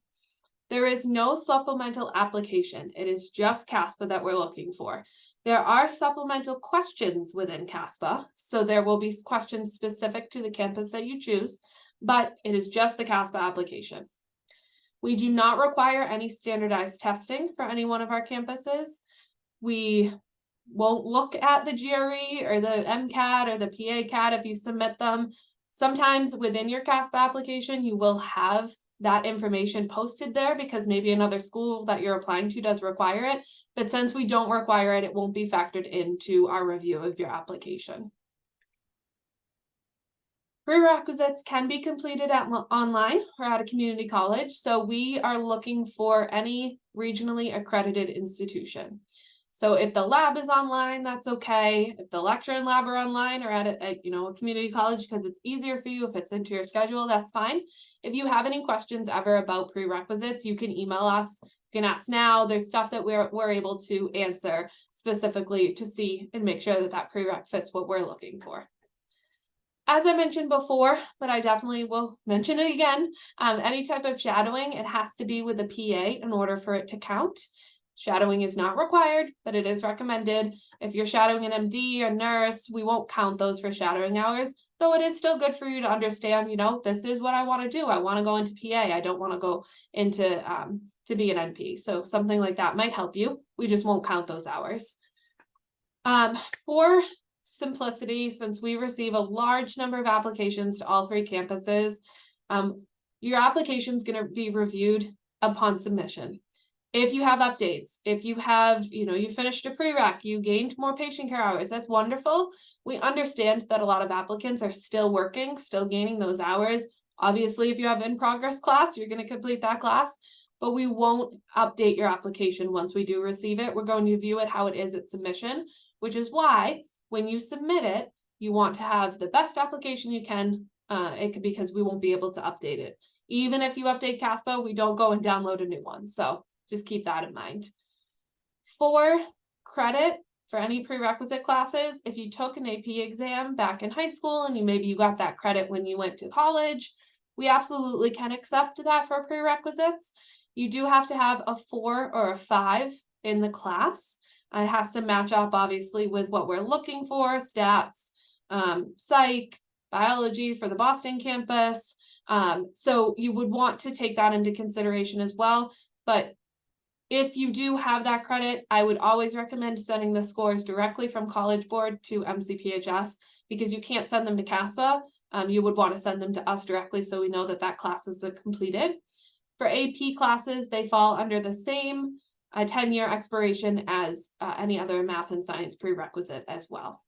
Speaker 2: There is no supplemental application. It is just CASPA that we're looking for. There are supplemental questions within CASPA, so there will be questions specific to the campus that you choose, but it is just the CASPA application. We do not require any standardized testing for any one of our campuses. We won't look at the GRE or the MCAT or the PA CAT if you submit them. Sometimes within your CASPA application, you will have that information posted there because maybe another school that you're applying to does require it. But since we don't require it, it won't be factored into our review of your application. Prerequisites can be completed online or at a community college. So we are looking for any regionally accredited institution. So if the lab is online, that's okay. If the lecture and lab are online or at a community college because it's easier for you, if it's into your schedule, that's fine. If you have any questions ever about prerequisites, you can email us. You can ask now. There's stuff that we're able to answer specifically to see and make sure that that prereq fits what we're looking for. As I mentioned before, but I definitely will mention it again, any type of shadowing, it has to be with a PA in order for it to count. Shadowing is not required, but it is recommended. If you're shadowing an MD or nurse, we won't count those for shadowing hours, though it is still good for you to understand, this is what I want to do. I want to go into PA. I don't want to go into to be an NP. So something like that might help you. We just won't count those hours. For simplicity, since we receive a large number of applications to all 3 campuses, your application is going to be reviewed upon submission. If you have updates, if you have, you finished a prereq, you gained more patient care hours, that's wonderful. We understand that a lot of applicants are still working, still gaining those hours. Obviously, if you have in progress class, you're going to complete that class, but we won't update your application once we do receive it. We're going to view it how it is at submission, which is why when you submit it, you want to have the best application you can, because we won't be able to update it. Even if you update CASPA, we don't go and download a new one. So just keep that in mind. For credit, for any prerequisite classes, if you took an AP exam back in high school and maybe you got that credit when you went to college, we absolutely can accept that for prerequisites. You do have to have a 4 or a 5 in the class. It has to match up, obviously, with what we're looking for, stats, psych, biology for the Boston campus. So you would want to take that into consideration as well. But if you do have that credit, I would always recommend sending the scores directly from College Board to MCPHS because you can't send them to CASPA. You would want to send them to us directly so we know that that class is completed. For AP classes, they fall under the same 10-year expiration as any other math and science prerequisite as well.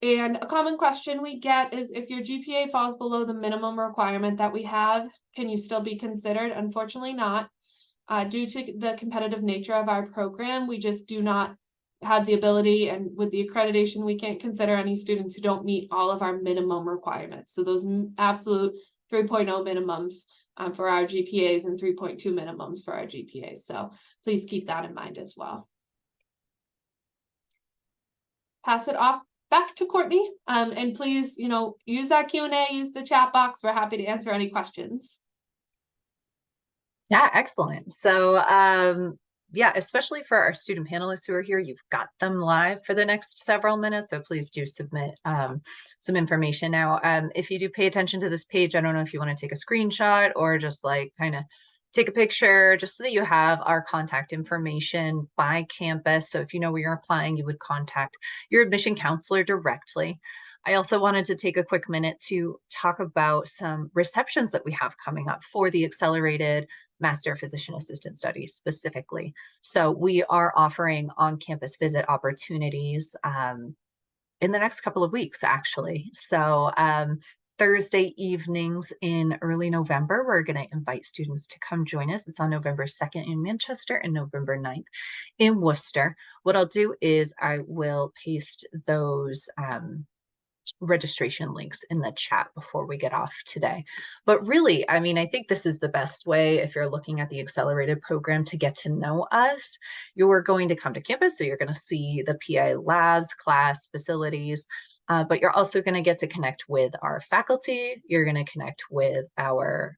Speaker 2: And a common question we get is if your GPA falls below the minimum requirement that we have, can you still be considered? Unfortunately not. Due to the competitive nature of our program, we just do not have the ability, and with the accreditation, we can't consider any students who don't meet all of our minimum requirements. So those absolute 3.0 minimums for our GPAs and 3.2 minimums for our GPAs. So please keep that in mind as well. pass it off back to Courtney. And please, use that Q&A, use the chat box. We're happy to answer any questions.
Speaker 1: Yeah, excellent. So, yeah, especially for our student panelists who are here, you've got them live for the next several minutes. So please do submit some information now. If you do pay attention to this page, I don't know if you want to take a screenshot or just like kind of take a picture just so that you have our contact information by campus. So if you know where you're applying, you would contact your admission counselor directly. I also wanted to take a quick minute to talk about some receptions that we have coming up for the accelerated Master of Physician Assistant Studies specifically. So we are offering on-campus visit opportunities in the next couple of weeks, actually. So Thursday evenings in early November, we're going to invite students to come join us. It's on November 2nd in Manchester and November 9th in Worcester. What I'll do is I will paste those registration links in the chat before we get off today. But really, I mean, I think this is the best way if you're looking at the accelerated program to get to know us. You're going to come to campus, so you're going to see the PA labs, class, facilities, but you're also going to get to connect with our faculty. You're going to connect with our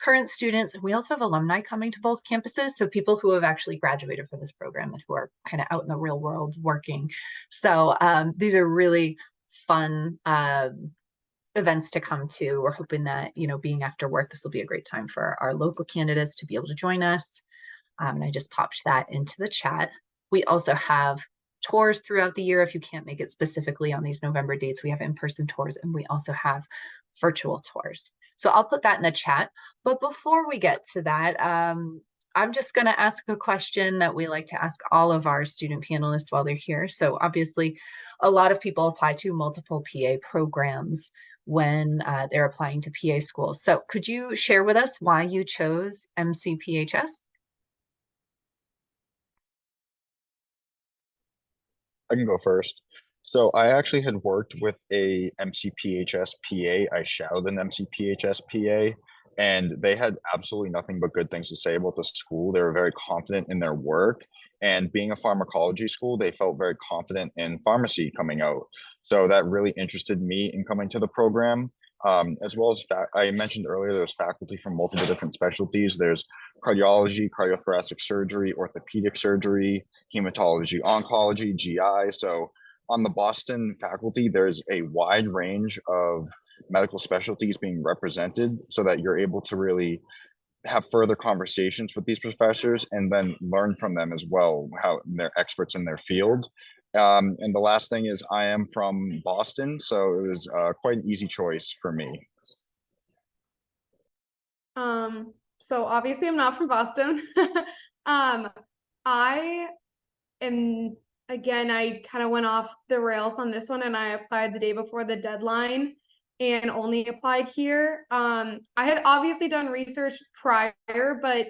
Speaker 1: current students. And we also have alumni coming to both campuses. So people who have actually graduated from this program and who are kind of out in the real world working. So these are really fun events to come to. We're hoping that, being after work, this will be a great time for our local candidates to be able to join us. And I just popped that into the chat. We also have tours throughout the year. If you can't make it specifically on these November dates, we have in-person tours and we also have virtual tours. So I'll put that in the chat. But before we get to that, I'm just going to ask a question that we like to ask all of our student panelists while they're here. So obviously, a lot of people apply to multiple PA programs when they're applying to PA schools. So could you share with us why you chose MCPHS?
Speaker 5: I can go first. So I actually had worked with a MCPHS PA. I shadowed an MCPHS PA, and they had absolutely nothing but good things to say about the school. They were very confident in their work. And being a pharmacology school, they felt very confident in pharmacy coming out. So that really interested me in coming to the program. As well as I mentioned earlier, there's faculty from multiple different specialties. There's cardiology, cardiothoracic surgery, orthopedic surgery, hematology, oncology, GI. So on the Boston faculty, there's a wide range of medical specialties being represented so that you're able to really have further conversations with these professors and then learn from them as well, how they're experts in their field. And the last thing is I am from Boston, so it was quite an easy choice for me.
Speaker 6: So obviously I'm not from Boston. I am, again, I kind of went off the rails on this one and I applied the day before the deadline and only applied here. I had obviously done research prior, but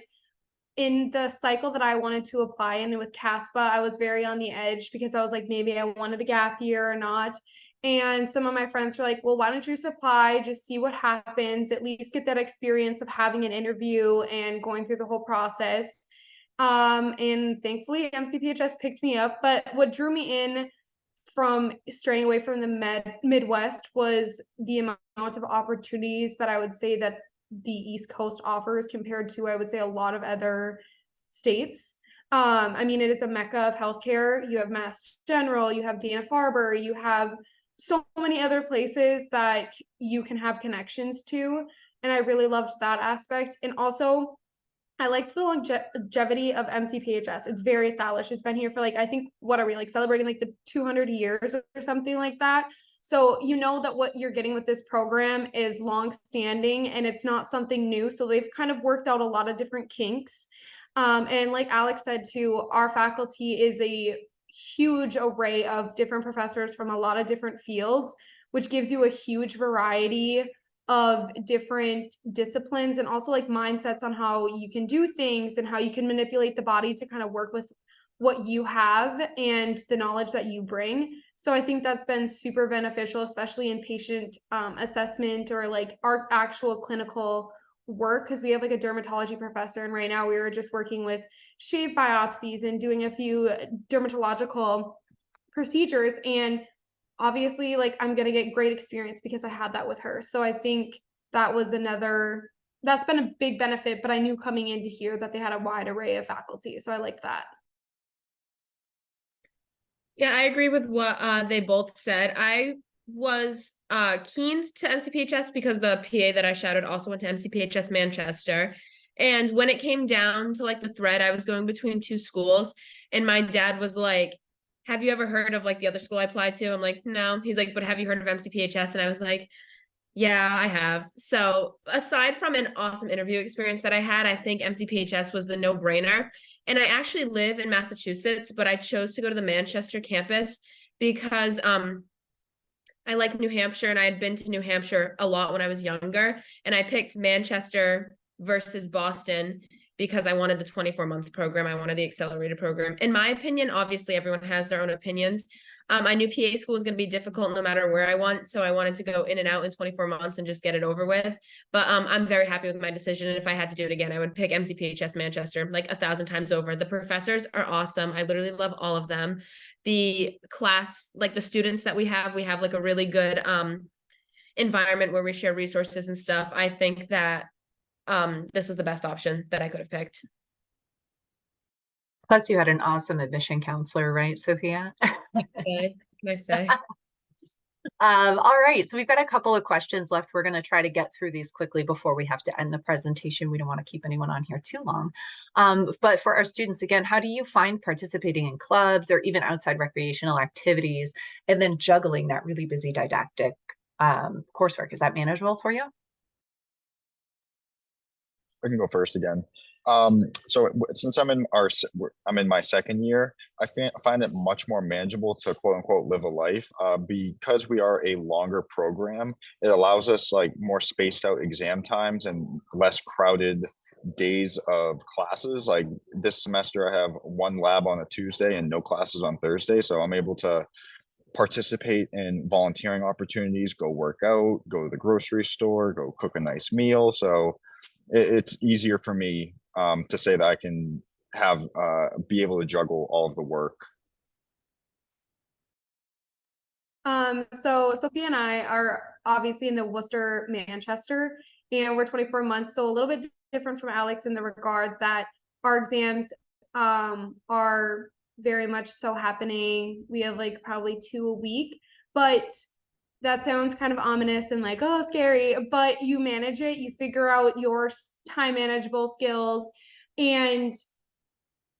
Speaker 6: in the cycle that I wanted to apply in with CASPA, I was very on the edge because I was like, maybe I wanted a gap year or not. And some of my friends were like, well, why don't you just apply, just see what happens, at least get that experience of having an interview and going through the whole process. And thankfully MCPHS picked me up. But what drew me in from straying away from the Midwest was the amount of opportunities that I would say that the East Coast offers compared to, I would say, a lot of other states. I mean, it is a mecca of healthcare. You have Mass General, you have Dana-Farber, you have so many other places that you can have connections to. And I really loved that aspect. And also, I liked the longevity of MCPHS. It's very established. It's been here for I think, what are we celebrating the 200 years or something like that. So you know that what you're getting with this program is long-standing and it's not something new. So they've kind of worked out a lot of different kinks. And like Alex said too, our faculty is a huge array of different professors from a lot of different fields, which gives you a huge variety of different disciplines and also mindsets on how you can do things and how you can manipulate the body to kind of work with what you have and the knowledge that you bring. So I think that's been super beneficial, especially in patient assessment or our actual clinical work, because we have a dermatology professor, and right now we were just working with shave biopsies and doing a few dermatological procedures. And obviously, like, I'm gonna get great experience because I had that with her. So I think that was that's been a big benefit, but I knew coming in to hear that they had a wide array of faculty. So I like that.
Speaker 4: Yeah, I agree with what they both said. I was keen to MCPHS because the PA that I shouted also went to MCPHS Manchester. And when it came down to like the thread, I was going between two schools, and my dad was like, "Have you ever heard of like the other school I applied to?" I'm like, "No." He's like, "But have you heard of MCPHS?" And I was like, "Yeah, I have." So aside from an awesome interview experience that I had, I think MCPHS was the no-brainer. And I actually live in Massachusetts, but I chose to go to the Manchester campus because I like New Hampshire, and I had been to New Hampshire a lot when I was younger. And I picked Manchester versus Boston because I wanted the 24-month program. I wanted the accelerated program. In my opinion, obviously everyone has their own opinions. I knew PA school was going to be difficult no matter where I went, so I wanted to go in and out in 24 months and just get it over with. But I'm very happy with my decision, and if I had to do it again, I would pick MCPHS Manchester like 1,000 times over. The professors are awesome. I literally love all of them. The class, like the students that we have like a really good environment where we share resources and stuff. I think that this was the best option that I could have picked.
Speaker 1: Plus, you had an awesome admission counselor, right, Sophia?
Speaker 4: Can I say?
Speaker 1: All right, so we've got a couple of questions left. We're going to try to get through these quickly before we have to end the presentation. We don't want to keep anyone on here too long. But for our students, again, how do you find participating in clubs or even outside recreational activities and then juggling that really busy didactic coursework? Is that manageable for you?
Speaker 5: I can go first again. So since I'm in my second year, I find it much more manageable to quote unquote live a life because we are a longer program. It allows us like more spaced out exam times and less crowded days of classes. Like this semester, I have one lab on a Tuesday and no classes on Thursday, so I'm able to participate in volunteering opportunities, go work out, go to the grocery store, go cook a nice meal. So it's easier for me to say that I can have be able to juggle all of the work.
Speaker 6: So Sophia and I are obviously in the Worcester, Manchester, and we're 24 months. So a little bit different from Alex in the regard that our exams are very much so happening. We have like probably 2 a week, but that sounds kind of ominous and like, oh, scary, but you manage it, you figure out your time manageable skills. And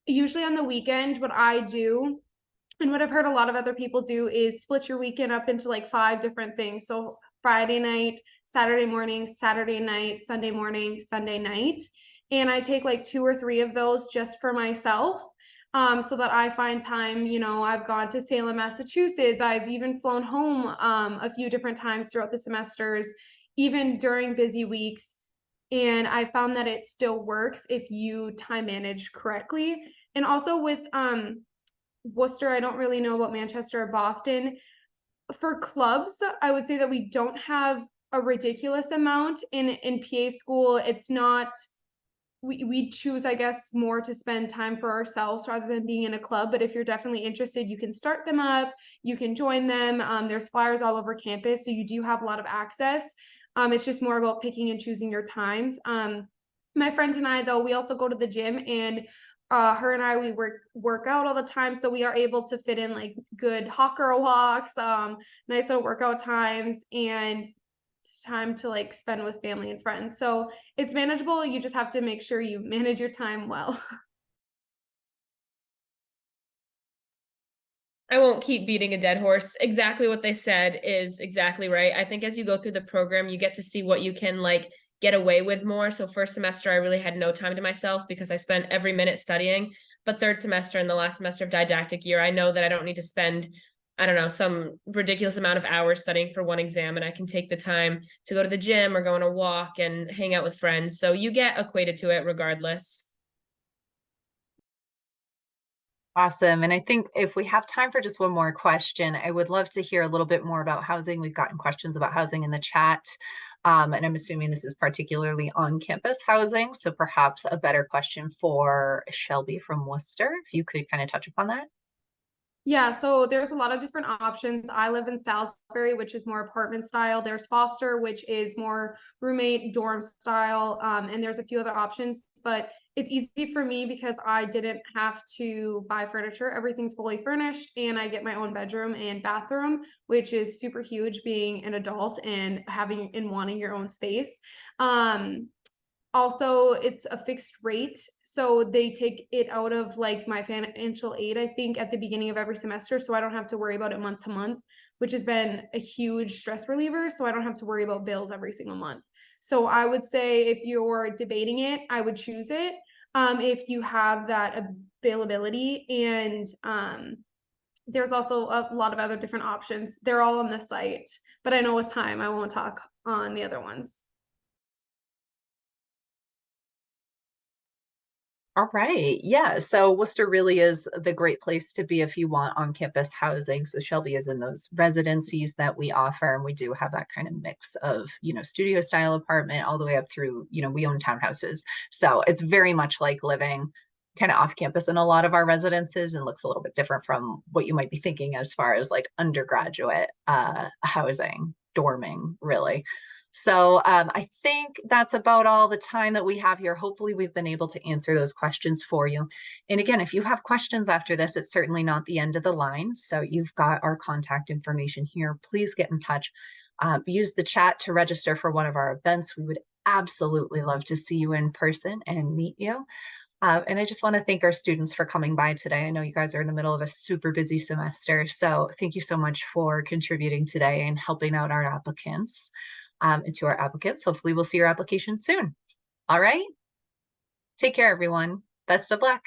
Speaker 6: usually on the weekend, what I do and what I've heard a lot of other people do is split your weekend up into like 5 different things. So Friday night, Saturday morning, Saturday night, Sunday morning, Sunday night. And I take like 2 or 3 of those just for myself. So that I find time, I've gone to Salem, Massachusetts. I've even flown home a few different times throughout the semesters, even during busy weeks. And I found that it still works if you time manage correctly. And also with Worcester, I don't really know about Manchester or Boston. For clubs, I would say that we don't have a ridiculous amount in PA school. It's not, we choose, I guess, more to spend time for ourselves rather than being in a club. But if you're definitely interested, you can start them up, you can join them. There's flyers all over campus, so you do have a lot of access. It's just more about picking and choosing your times. My friend and I, though, we also go to the gym, and her and I, we work out all the time, so we are able to fit in like good hot girl walks, nice little workout times, and it's time to like spend with family and friends. So it's manageable. You just have to make sure you manage your time well.
Speaker 4: I won't keep beating a dead horse. Exactly what they said is exactly right. I think as you go through the program, you get to see what you can like get away with more. So first semester, I really had no time to myself because I spent every minute studying. But third semester and the last semester of didactic year, I know that I don't need to spend, I don't know, some ridiculous amount of hours studying for one exam, and I can take the time to go to the gym or go on a walk and hang out with friends. So you get equated to it regardless.
Speaker 1: Awesome. And I think if we have time for just one more question, I would love to hear a little bit more about housing. We've gotten questions about housing in the chat. And I'm assuming this is particularly on campus housing. So perhaps a better question for Shelby from Worcester, if you could kind of touch upon that.
Speaker 6: Yeah, so there's a lot of different options. I live in Salisbury, which is more apartment style. There's Foster, which is more roommate dorm style. And there's a few other options, but it's easy for me because I didn't have to buy furniture. Everything's fully furnished, and I get my own bedroom and bathroom, which is super huge being an adult and having and wanting your own space. Also, it's a fixed rate, so they take it out of like my financial aid, I think, at the beginning of every semester, so I don't have to worry about it month to month, which has been a huge stress reliever, so I don't have to worry about bills every single month. So I would say if you're debating it, I would choose it if you have that availability. And there's also a lot of other different options. They're all on the site, but I know with time I won't talk on the other ones.
Speaker 1: All right. Yeah. So Worcester really is the great place to be if you want on-campus housing. So Shelby is in those residencies that we offer, and we do have that kind of mix of, studio style apartment all the way up through, we own townhouses. So it's very much like living kind of off campus in a lot of our residences, and looks a little bit different from what you might be thinking as far as like undergraduate housing, dorming, really. So I think that's about all the time that we have here. Hopefully we've been able to answer those questions for you. And again, if you have questions after this, it's certainly not the end of the line. So you've got our contact information here. Please get in touch. Use the chat to register for one of our events. We would absolutely love to see you in person and meet you. And I just want to thank our students for coming by today. I know you guys are in the middle of a super busy semester. So thank you so much for contributing today and helping out our applicants. And to our applicants, hopefully we'll see your application soon. All right. Take care, everyone. Best of luck.